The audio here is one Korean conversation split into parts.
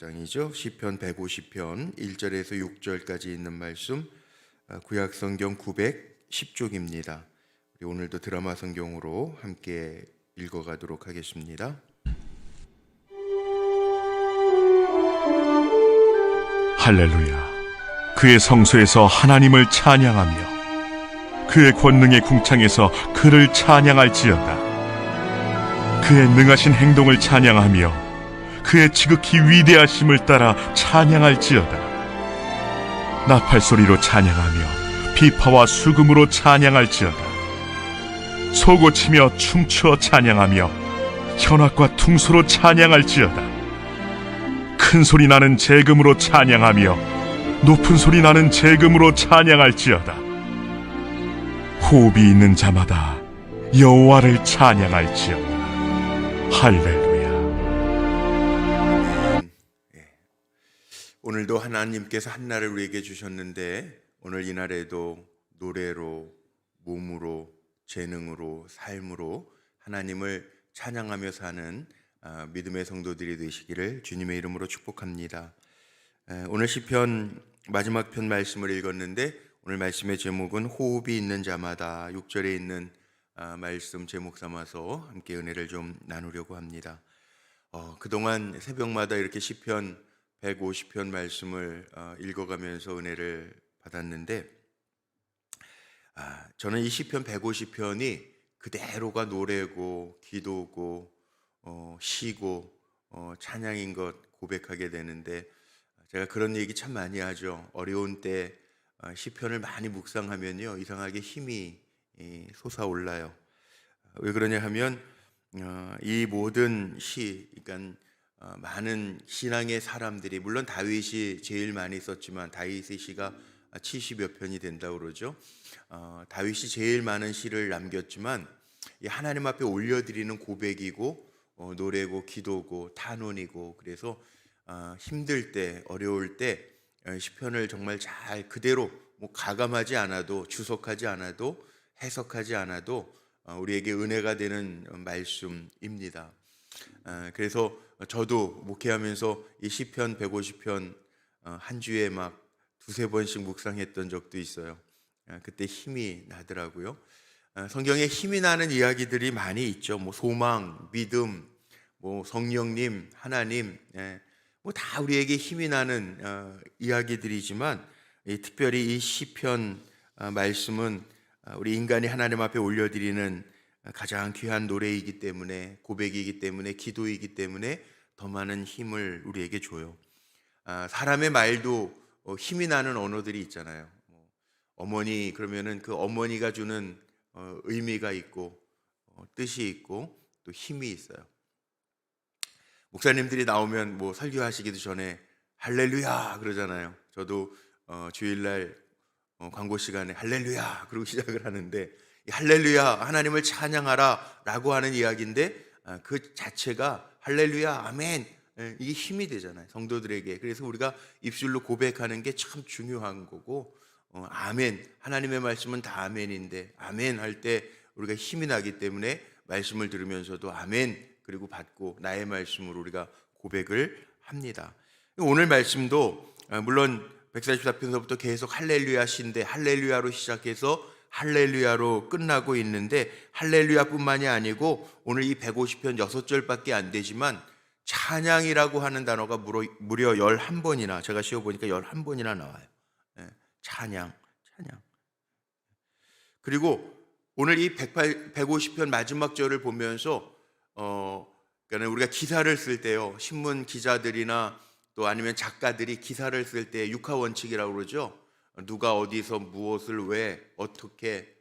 장이죠. 시편 150편 1절에서 6절까지 있는 말씀, 구약 성경 910쪽입니다. 오늘도 드라마 성경으로 함께 읽어가도록 하겠습니다. 할렐루야. 그의 성소에서 하나님을 찬양하며 그의 권능의 궁창에서 그를 찬양할지어다. 그의 능하신 행동을 찬양하며 그의 지극히 위대하심을 따라 찬양할지어다. 나팔소리로 찬양하며 비파와 수금으로 찬양할지어다. 소고치며 춤추어 찬양하며 현악과 퉁소로 찬양할지어다. 큰 소리 나는 재금으로 찬양하며 높은 소리 나는 재금으로 찬양할지어다. 호흡이 있는 자마다 여호와를 찬양할지어다. 할렐루야. 오늘도 하나님께서 한날을 우리에게 주셨는데 오늘 이 날에도 노래로, 몸으로, 재능으로, 삶으로 하나님을 찬양하며 사는 믿음의 성도들이 되시기를 주님의 이름으로 축복합니다. 오늘 시편 마지막 편 말씀을 읽었는데 오늘 말씀의 제목은 호흡이 있는 자마다 6절에 있는 말씀 제목 삼아서 함께 은혜를 좀 나누려고 합니다. 그동안 새벽마다 이렇게 시편 150편 말씀을 읽어가면서 은혜를 받았는데 저는 이 시편 150편이 그대로가 노래고 기도고 시고 찬양인 것 고백하게 되는데 제가 그런 얘기 참 많이 하죠. 어려운 때 시편을 많이 묵상하면요 이상하게 힘이 솟아올라요. 왜 그러냐 하면 이 모든 시, 그러니까 많은 신앙의 사람들이, 물론 다윗이 제일 많이 썼지만 다윗의 시가 70여 편이 된다고 그러죠. 다윗이 제일 많은 시를 남겼지만 하나님 앞에 올려드리는 고백이고 노래고 기도고 탄원이고, 그래서 힘들 때 어려울 때 시편을 정말 잘 그대로 가감하지 않아도, 주석하지 않아도, 해석하지 않아도 우리에게 은혜가 되는 말씀입니다. 그래서 저도 목회하면서 이 시편 150편 한 주에 막 두세 번씩 묵상했던 적도 있어요. 그때 힘이 나더라고요. 성경에 힘이 나는 이야기들이 많이 있죠. 소망, 믿음, 성령님, 하나님, 다 우리에게 힘이 나는 이야기들이지만 특별히 이 시편 말씀은 우리 인간이 하나님 앞에 올려드리는 가장 귀한 노래이기 때문에, 고백이기 때문에, 기도이기 때문에 더 많은 힘을 우리에게 줘요. 사람의 말도 힘이 나는 언어들이 있잖아요. 어머니 그러면은 그 어머니가 주는 의미가 있고 뜻이 있고 또 힘이 있어요. 목사님들이 나오면 설교하시기도 전에 할렐루야 그러잖아요. 저도 주일날 광고 시간에 할렐루야 그러고 시작을 하는데, 할렐루야 하나님을 찬양하라 라고 하는 이야기인데 그 자체가 할렐루야 아멘, 이게 힘이 되잖아요 성도들에게. 그래서 우리가 입술로 고백하는 게 참 중요한 거고, 아멘, 하나님의 말씀은 다 아멘인데 아멘 할 때 우리가 힘이 나기 때문에 말씀을 들으면서도 아멘 그리고 받고 나의 말씀으로 우리가 고백을 합니다. 오늘 말씀도 물론 144편서부터 계속 할렐루야신데 할렐루야로 시작해서 할렐루야로 끝나고 있는데, 할렐루야뿐만이 아니고 오늘 이 150편 6절밖에 안 되지만 찬양이라고 하는 단어가 무려 11번이나, 제가 씌워보니까 11번이나 나와요. 찬양. 그리고 오늘 이 150편 마지막 절을 보면서 그러니까 우리가 기사를 쓸 때요, 신문 기자들이나 또 아니면 작가들이 기사를 쓸 때 육하원칙이라고 그러죠. 누가 어디서 무엇을 왜 어떻게,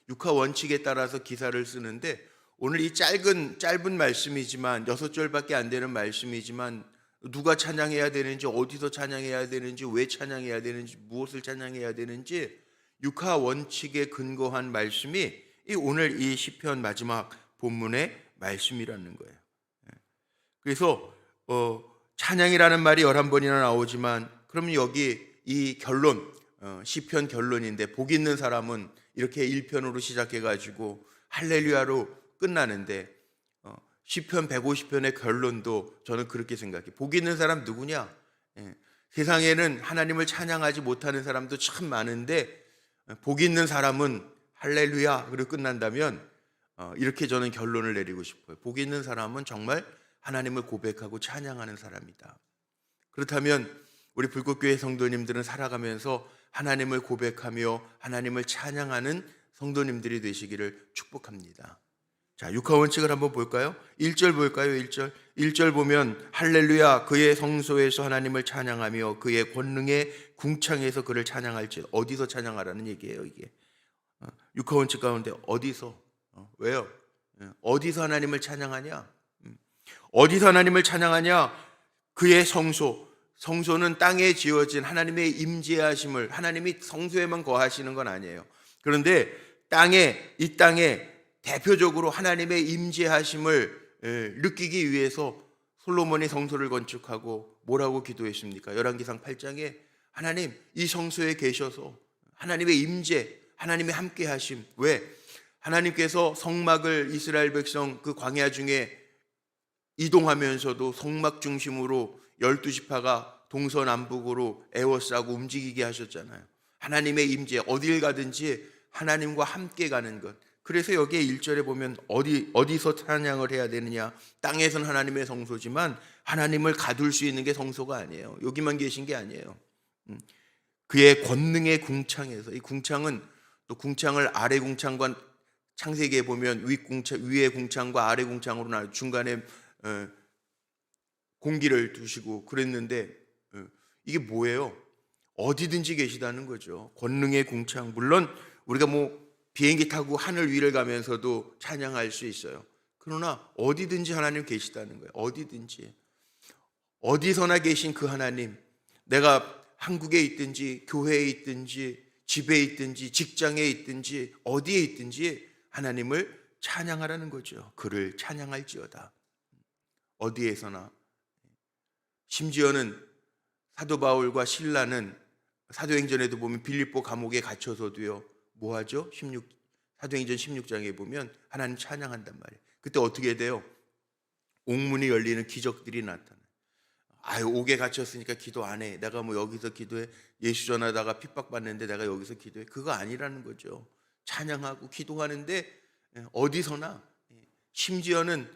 육하원칙에 따라서 기사를 쓰는데 오늘 이 짧은 말씀이지만 6절밖에 안 되는 말씀이지만 누가 찬양해야 되는지, 어디서 찬양해야 되는지, 왜 찬양해야 되는지, 무엇을 찬양해야 되는지 육하원칙에 근거한 말씀이 오늘 이 시편 마지막 본문의 말씀이라는 거예요. 그래서 찬양이라는 말이 11번이나 나오지만, 그러면 여기 이 결론, 시편 결론인데 복 있는 사람은 이렇게 1편으로 시작해가지고 할렐루야로 끝나는데 시편 150편의 결론도 저는 그렇게 생각해요. 복 있는 사람 누구냐? 세상에는 하나님을 찬양하지 못하는 사람도 참 많은데 복 있는 사람은 할렐루야 그리고 끝난다면 이렇게 저는 결론을 내리고 싶어요. 복 있는 사람은 정말 하나님을 고백하고 찬양하는 사람이다. 그렇다면 우리 불꽃교회 성도님들은 살아가면서 하나님을 고백하며 하나님을 찬양하는 성도님들이 되시기를 축복합니다. 자, 육하원칙을 한번 볼까요? 1절 볼까요? 1절 보면 할렐루야 그의 성소에서 하나님을 찬양하며 그의 권능의 궁창에서 그를 찬양할지. 어디서 찬양하라는 얘기예요 이게. 육하원칙 가운데 어디서? 왜요? 어디서 하나님을 찬양하냐? 어디서 하나님을 찬양하냐? 그의 성소는 땅에 지어진 하나님의 임재하심을, 하나님이 성소에만 거하시는 건 아니에요. 그런데 이 땅에 대표적으로 하나님의 임재하심을 느끼기 위해서 솔로몬이 성소를 건축하고 뭐라고 기도했습니까? 열왕기상 8장에 하나님 이 성소에 계셔서 하나님의 임재, 하나님의 함께하심. 왜? 하나님께서 성막을 이스라엘 백성 그 광야 중에 이동하면서도 성막 중심으로 12지파가 동서남북으로 에워싸고 움직이게 하셨잖아요. 하나님의 임재, 어딜 가든지 하나님과 함께 가는 것. 그래서 여기에 1절에 보면 어디서 찬양을 해야 되느냐? 땅에서는 하나님의 성소지만 하나님을 가둘 수 있는 게 성소가 아니에요. 여기만 계신 게 아니에요. 그의 권능의 궁창에서, 이 궁창은 또 궁창을 아래 궁창과 창세기에 보면 위의 궁창과 아래 궁창으로 나눠 중간에 공기를 두시고 그랬는데 이게 뭐예요? 어디든지 계시다는 거죠. 권능의 궁창. 물론 우리가 비행기 타고 하늘 위를 가면서도 찬양할 수 있어요. 그러나 어디든지 하나님 계시다는 거예요. 어디든지. 어디서나 계신 그 하나님. 내가 한국에 있든지 교회에 있든지 집에 있든지 직장에 있든지 어디에 있든지 하나님을 찬양하라는 거죠. 그를 찬양할지어다. 어디에서나. 심지어는 사도 바울과 실라는 사도행전에도 보면 빌립보 감옥에 gat혀서도요. 뭐하죠? 사도행전 16장에 보면 하나님 찬양한단 말이에요. 그때 어떻게 돼요? 옥문이 열리는 기적들이 나타나요. 옥에 갇혔으니까 기도 안 해. 내가 여기서 기도해. 예수 전하다가 핍박받는데 내가 여기서 기도해. 그거 아니라는 거죠. 찬양하고 기도하는데 어디서나, 심지어는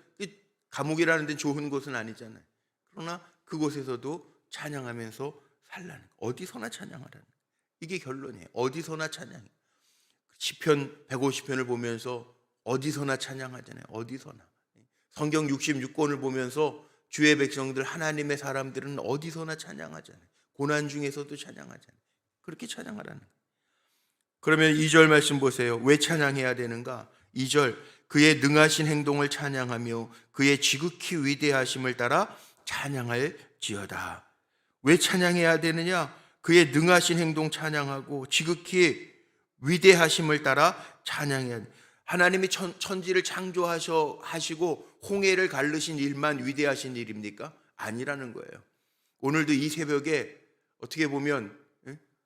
감옥이라는 데는 좋은 곳은 아니잖아요. 그러나 그곳에서도 찬양하면서 살라는, 어디서나 찬양하라는, 이게 결론이에요. 어디서나 찬양해. 시편 150편을 보면서 어디서나 찬양하잖아요. 어디서나. 성경 66권을 보면서 주의 백성들, 하나님의 사람들은 어디서나 찬양하잖아요. 고난 중에서도 찬양하잖아요. 그렇게 찬양하라는 거예요. 그러면 2절 말씀 보세요. 왜 찬양해야 되는가? 2절, 그의 능하신 행동을 찬양하며 그의 지극히 위대하심을 따라 찬양할지어다. 왜 찬양해야 되느냐? 그의 능하신 행동 찬양하고 지극히 위대하심을 따라 찬양해야 돼. 하나님이 천지를 창조하시고 홍해를 가르신 일만 위대하신 일입니까? 아니라는 거예요. 오늘도 이 새벽에 어떻게 보면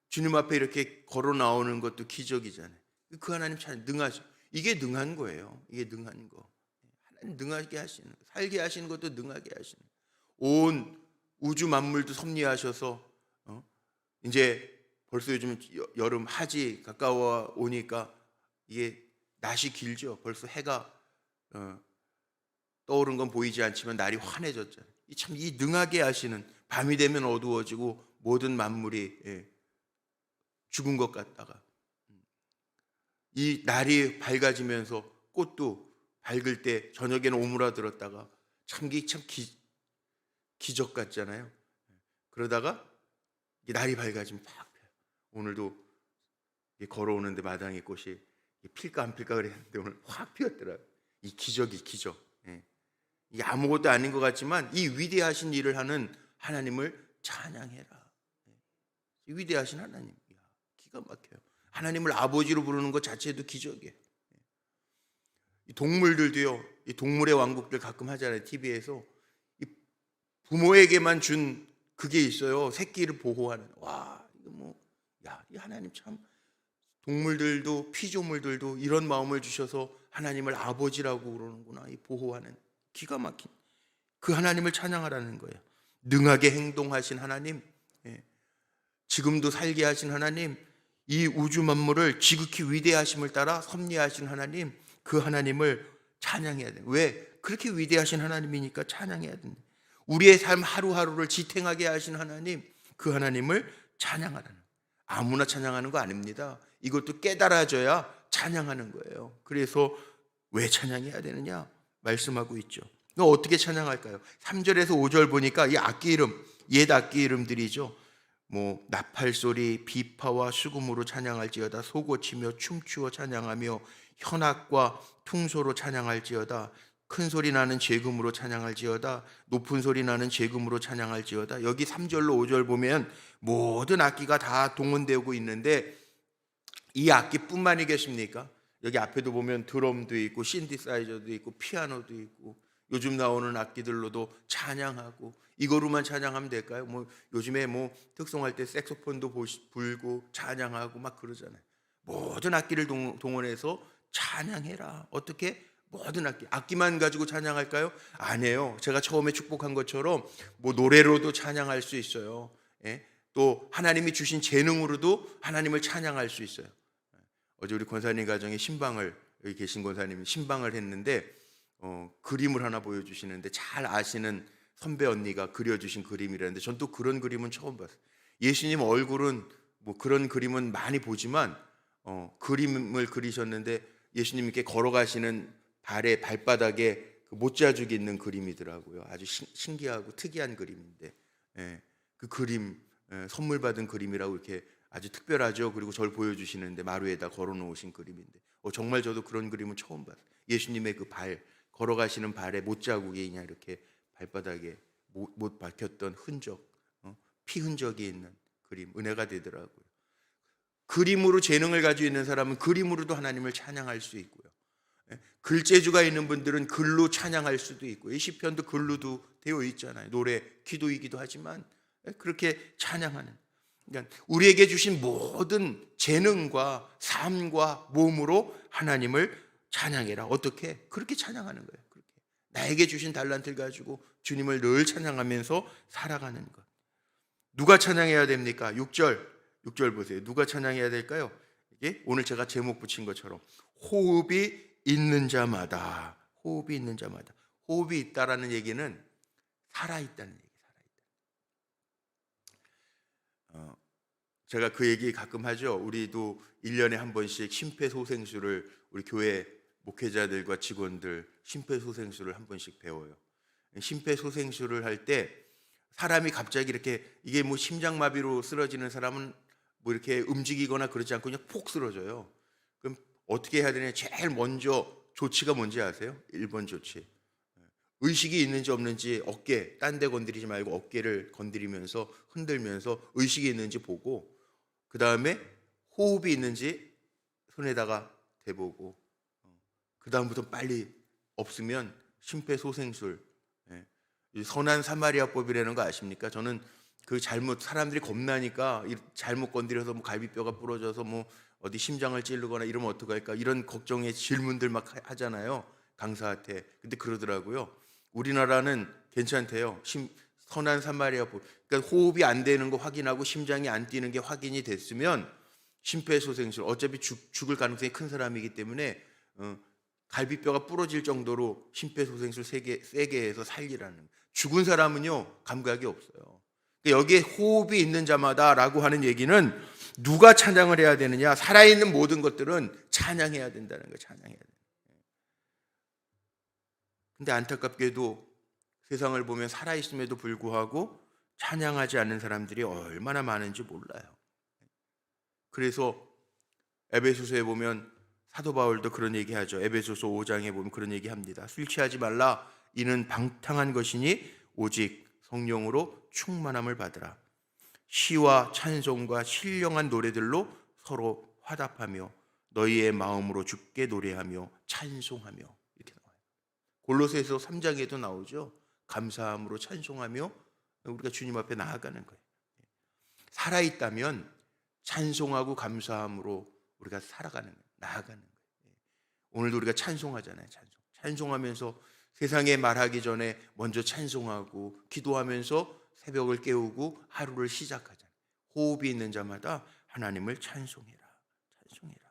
주님 앞에 이렇게 걸어 나오는 것도 기적이잖아요. 그 하나님 참 능하시. 이게 능한 거예요. 이게 능한 거. 하나님 능하게 하시는 거. 살게 하시는 것도 능하게 하시는 거. 온 우주 만물도 섭리하셔서 이제 벌써 요즘 여름 하지 가까워 오니까 이게 낮이 길죠. 벌써 해가 떠오른 건 보이지 않지만 날이 환해졌잖아요. 참 이 능하게 하시는, 밤이 되면 어두워지고 모든 만물이 죽은 것 같다가 이 날이 밝아지면서 꽃도 밝을 때 저녁에는 오므라들었다가 참 기적 같잖아요. 그러다가 날이 밝아지면 팍 펴요. 오늘도 걸어오는데 마당에 꽃이 필까 안 필까 그랬는데 오늘 확 피었더라고요. 이 기적이 기적. 이게 아무것도 아닌 것 같지만 이 위대하신 일을 하는 하나님을 찬양해라. 이 위대하신 하나님, 기가 막혀요. 하나님을 아버지로 부르는 것 자체도 기적이에요. 이 동물들도요, 이 동물의 왕국들 가끔 하잖아요. TV에서 이 부모에게만 준 그게 있어요. 새끼를 보호하는. 와, 이거 이 하나님 참, 동물들도 피조물들도 이런 마음을 주셔서 하나님을 아버지라고 그러는구나. 이 보호하는 기가 막힌 그 하나님을 찬양하라는 거예요. 능하게 행동하신 하나님, 지금도 살게 하신 하나님, 이 우주 만물을 지극히 위대하심을 따라 섭리하신 하나님, 그 하나님을 찬양해야 돼요. 왜? 그렇게 위대하신 하나님이니까 찬양해야 된다. 우리의 삶 하루하루를 지탱하게 하신 하나님, 그 하나님을 찬양하라는 거예요. 아무나 찬양하는 거 아닙니다. 이것도 깨달아져야 찬양하는 거예요. 그래서 왜 찬양해야 되느냐 말씀하고 있죠. 어떻게 찬양할까요? 3절에서 5절 보니까 이 악기 이름, 옛 악기 이름들이죠. 뭐 나팔소리, 비파와 수금으로 찬양할지어다, 소고치며 춤추어 찬양하며 현악과 퉁소로 찬양할지어다, 큰 소리 나는 제금으로 찬양할지어다, 높은 소리 나는 제금으로 찬양할지어다. 여기 3절로 5절 보면 모든 악기가 다 동원되고 있는데 이 악기뿐만이겠습니까? 여기 앞에도 보면 드럼도 있고 신디사이저도 있고 피아노도 있고 요즘 나오는 악기들로도 찬양하고 이거로만 찬양하면 될까요? 뭐 요즘에 뭐 특송할 때 색소폰도 불고 찬양하고 막 그러잖아요. 모든 악기를 동원해서 찬양해라. 어떻게? 모든 악기만 가지고 찬양할까요? 아니에요. 제가 처음에 축복한 것처럼 뭐 노래로도 찬양할 수 있어요. 또 하나님이 주신 재능으로도 하나님을 찬양할 수 있어요. 어제 우리 권사님 가정에 신방을, 여기 계신 권사님이 신방을 했는데 그림을 하나 보여주시는데 잘 아시는 선배 언니가 그려주신 그림이라는데 전 또 그런 그림은 처음 봤어요. 예수님 얼굴은 뭐 그런 그림은 많이 보지만 그림을 그리셨는데 예수님께 걸어가시는 발의 발바닥에 그 못자죽이 있는 그림이더라고요. 아주 신기하고 특이한 그림인데 그 그림 선물 받은 그림이라고 이렇게 아주 특별하죠. 그리고 저를 보여주시는데 마루에다 걸어놓으신 그림인데 정말 저도 그런 그림은 처음 봤어요. 예수님의 그 발, 걸어가시는 발에 못자국이 그냥 이렇게 발바닥에 못 박혔던 흔적, 피 흔적이 있는 그림, 은혜가 되더라고요. 그림으로 재능을 가지고 있는 사람은 그림으로도 하나님을 찬양할 수 있고요. 글재주가 있는 분들은 글로 찬양할 수도 있고, 이 시편도 글로도 되어 있잖아요. 노래, 기도이기도 하지만 그렇게 찬양하는. 그러니까 우리에게 주신 모든 재능과 삶과 몸으로 하나님을 찬양해라. 어떻게? 그렇게 찬양하는 거예요. 그렇게 나에게 주신 달란트를 가지고 주님을 늘 찬양하면서 살아가는 것. 누가 찬양해야 됩니까? 6절 보세요. 누가 찬양해야 될까요? 이게 오늘 제가 제목 붙인 것처럼 호흡이 있는 자마다, 호흡이 있는 자마다. 호흡이 있다라는 얘기는 살아있다는 얘기. 제가 그 얘기 가끔 하죠. 우리도 1년에 한 번씩 심폐소생술을 우리 교회 목회자들과 직원들 심폐소생술을 한 번씩 배워요. 심폐소생술을 할 때 사람이 갑자기 이렇게 이게 뭐 심장마비로 쓰러지는 사람은 뭐 이렇게 움직이거나 그러지 않고 그냥 폭 쓰러져요. 그럼 어떻게 해야 되냐? 제일 먼저 조치가 뭔지 아세요? 1번 조치. 의식이 있는지 없는지 어깨, 딴 데 건드리지 말고 어깨를 건드리면서 흔들면서 의식이 있는지 보고 그 다음에 호흡이 있는지 손에다가 대보고 그 다음부터 빨리 없으면 심폐소생술. 선한 사마리아법이라는 거 아십니까? 저는 그 잘못 사람들이 겁나니까 잘못 건드려서 뭐 갈비뼈가 부러져서 뭐 어디 심장을 찌르거나 이러면 어떡할까 이런 걱정의 질문들 막 하잖아요. 강사한테. 근데 그러더라고요. 우리나라는 괜찮대요. 선한 사마리아법. 그러니까 호흡이 안 되는 거 확인하고 심장이 안 뛰는 게 확인이 됐으면 심폐소생술. 어차피 죽을 가능성이 큰 사람이기 때문에 갈비뼈가 부러질 정도로 심폐소생술 세게 해서 살리라는. 죽은 사람은요 감각이 없어요. 그러니까 여기에 호흡이 있는 자마다라고 하는 얘기는 누가 찬양을 해야 되느냐? 살아있는 모든 것들은 찬양해야 된다는 거예요. 찬양해야 돼요. 근데 안타깝게도 세상을 보면 살아있음에도 불구하고 찬양하지 않는 사람들이 얼마나 많은지 몰라요. 그래서 에베소서에 보면 사도 바울도 그런 얘기하죠. 에베소서 5장에 보면 그런 얘기합니다. 술 취하지 말라. 이는 방탕한 것이니 오직 성령으로 충만함을 받으라. 시와 찬송과 신령한 노래들로 서로 화답하며 너희의 마음으로 주께 노래하며 찬송하며. 이렇게 나와요. 골로새서 3장에도 나오죠. 감사함으로 찬송하며 우리가 주님 앞에 나아가는 거예요. 살아있다면 찬송하고 감사함으로 우리가 살아가는 거예요. 나아가는 거예요. 오늘도 우리가 찬송하잖아요. 찬송하면서 세상에 말하기 전에 먼저 찬송하고 기도하면서 새벽을 깨우고 하루를 시작하잖아요. 호흡이 있는 자마다 하나님을 찬송해라. 찬송해라.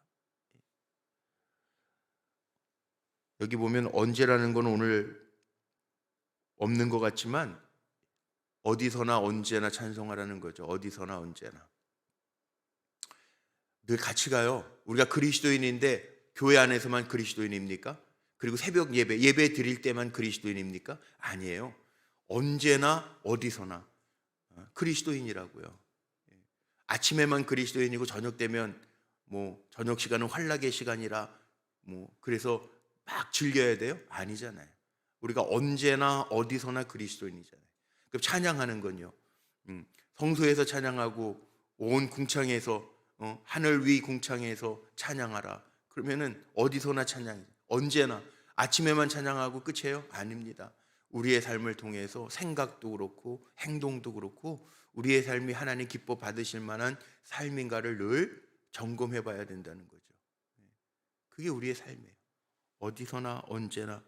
여기 보면 언제라는 건 오늘 없는 것 같지만 어디서나 언제나 찬송하라는 거죠. 어디서나 언제나. 늘 같이 가요. 우리가 그리스도인인데 교회 안에서만 그리스도인입니까? 그리고 새벽 예배 드릴 때만 그리스도인입니까? 아니에요. 언제나 어디서나 그리스도인이라고요. 아침에만 그리스도인이고 저녁 되면 저녁 시간은 환락의 시간이라 그래서 막 즐겨야 돼요? 아니잖아요. 우리가 언제나 어디서나 그리스도인이잖아요. 그럼 찬양하는 건요. 성소에서 찬양하고 온 궁창에서 하늘 위 궁창에서 찬양하라. 그러면은 어디서나 찬양해. 언제나 아침에만 찬양하고 끝이에요? 아닙니다. 우리의 삶을 통해서 생각도 그렇고 행동도 그렇고 우리의 삶이 하나님 기뻐 받으실 만한 삶인가를 늘 점검해 봐야 된다는 거죠. 그게 우리의 삶이에요. 어디서나 언제나.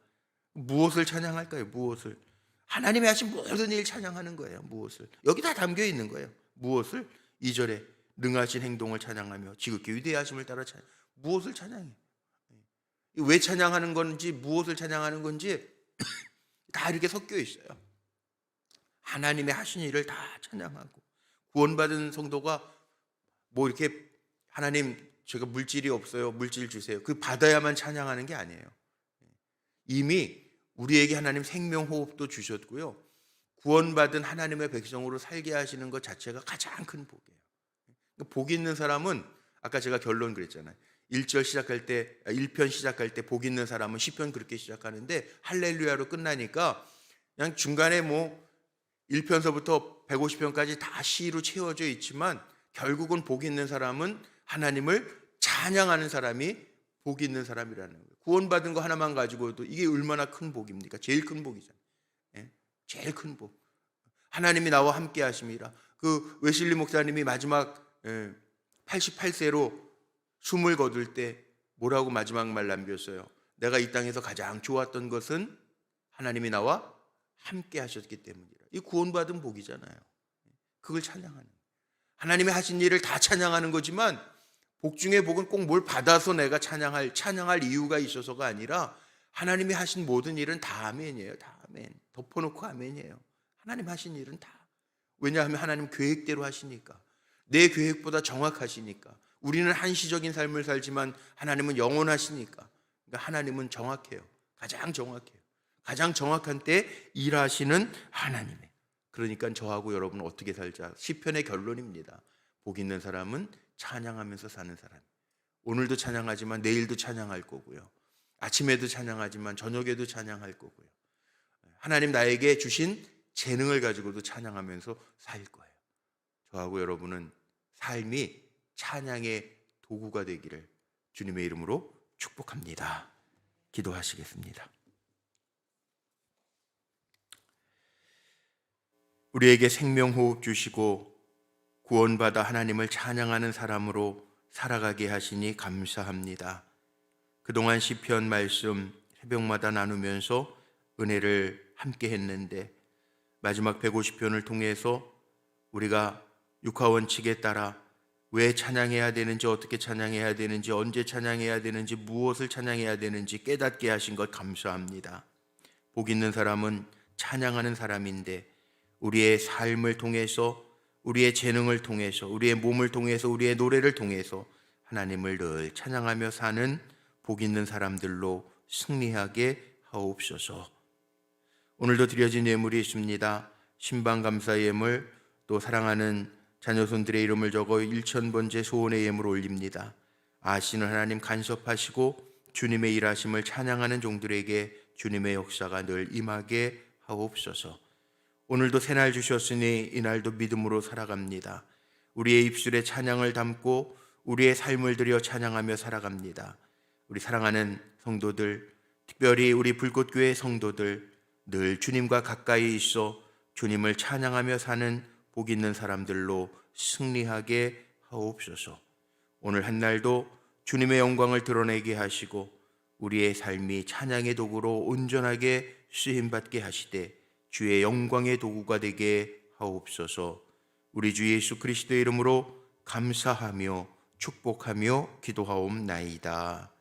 무엇을 찬양할까요? 무엇을? 하나님이 하신 모든 일 찬양하는 거예요. 무엇을? 여기 다 담겨 있는 거예요. 무엇을? 2절에 능하신 행동을 찬양하며 지극히 위대하심을 따라 찬양. 무엇을 찬양해? 왜 찬양하는 건지 무엇을 찬양하는 건지 다 이렇게 섞여 있어요. 하나님의 하신 일을 다 찬양하고 구원받은 성도가 이렇게 하나님 제가 물질이 없어요. 물질 주세요. 그 받아야만 찬양하는 게 아니에요. 이미 우리에게 하나님 생명호흡도 주셨고요. 구원받은 하나님의 백성으로 살게 하시는 것 자체가 가장 큰 복이에요. 복 있는 사람은 아까 제가 결론 그랬잖아요. 1편 시작할 때 복 있는 사람은 시편 그렇게 시작하는데 할렐루야로 끝나니까 그냥 중간에 1편서부터 150편까지 다 시로 채워져 있지만 결국은 복 있는 사람은 하나님을 찬양하는 사람이 복 있는 사람이라는 거예요. 구원받은 거 하나만 가지고도 이게 얼마나 큰 복입니까? 제일 큰 복이잖아요. 제일 큰 복. 하나님이 나와 함께 하심이라. 그 웨슬리 목사님이 마지막 88세로 숨을 거둘 때 뭐라고 마지막 말 남겼어요? 내가 이 땅에서 가장 좋았던 것은 하나님이 나와 함께 하셨기 때문이라. 이 구원받은 복이잖아요. 그걸 찬양하는. 하나님이 하신 일을 다 찬양하는 거지만 복 중에 복은 꼭 뭘 받아서 내가 찬양할 이유가 있어서가 아니라 하나님이 하신 모든 일은 다 아멘이에요. 다 아멘. 덮어놓고 아멘이에요. 하나님 하신 일은 다. 왜냐하면 하나님 계획대로 하시니까. 내 계획보다 정확하시니까. 우리는 한시적인 삶을 살지만 하나님은 영원하시니까. 그러니까 하나님은 정확해요. 가장 정확해요. 가장 정확한 때 일하시는 하나님이에요. 그러니까 저하고 여러분은 어떻게 살자? 시편의 결론입니다. 복 있는 사람은 찬양하면서 사는 사람. 오늘도 찬양하지만 내일도 찬양할 거고요. 아침에도 찬양하지만 저녁에도 찬양할 거고요. 하나님 나에게 주신 재능을 가지고도 찬양하면서 살 거예요. 저하고 여러분은 삶이 찬양의 도구가 되기를 주님의 이름으로 축복합니다. 기도하시겠습니다. 우리에게 생명호흡 주시고 구원받아 하나님을 찬양하는 사람으로 살아가게 하시니 감사합니다. 그동안 시편 말씀 새벽마다 나누면서 은혜를 함께 했는데 마지막 150편을 통해서 우리가 육하원칙에 따라 왜 찬양해야 되는지, 어떻게 찬양해야 되는지, 언제 찬양해야 되는지, 무엇을 찬양해야 되는지 깨닫게 하신 것 감사합니다. 복 있는 사람은 찬양하는 사람인데 우리의 삶을 통해서, 우리의 재능을 통해서, 우리의 몸을 통해서, 우리의 노래를 통해서 하나님을 늘 찬양하며 사는 복 있는 사람들로 승리하게 하옵소서. 오늘도 드려진 예물이 있습니다. 신방감사 예물, 또 사랑하는 자녀손들의 이름을 적어 1000번째 소원의 예물 올립니다. 아시는 하나님 간섭하시고 주님의 일하심을 찬양하는 종들에게 주님의 역사가 늘 임하게 하옵소서. 오늘도 새날 주셨으니 이날도 믿음으로 살아갑니다. 우리의 입술에 찬양을 담고 우리의 삶을 들여 찬양하며 살아갑니다. 우리 사랑하는 성도들, 특별히 우리 불꽃교회 성도들, 늘 주님과 가까이 있어 주님을 찬양하며 사는 복 있는 사람들로 승리하게 하옵소서. 오늘 한 날도 주님의 영광을 드러내게 하시고 우리의 삶이 찬양의 도구로 온전하게 쓰임 받게 하시되 주의 영광의 도구가 되게 하옵소서. 우리 주 예수 그리스도의 이름으로 감사하며 축복하며 기도하옵나이다.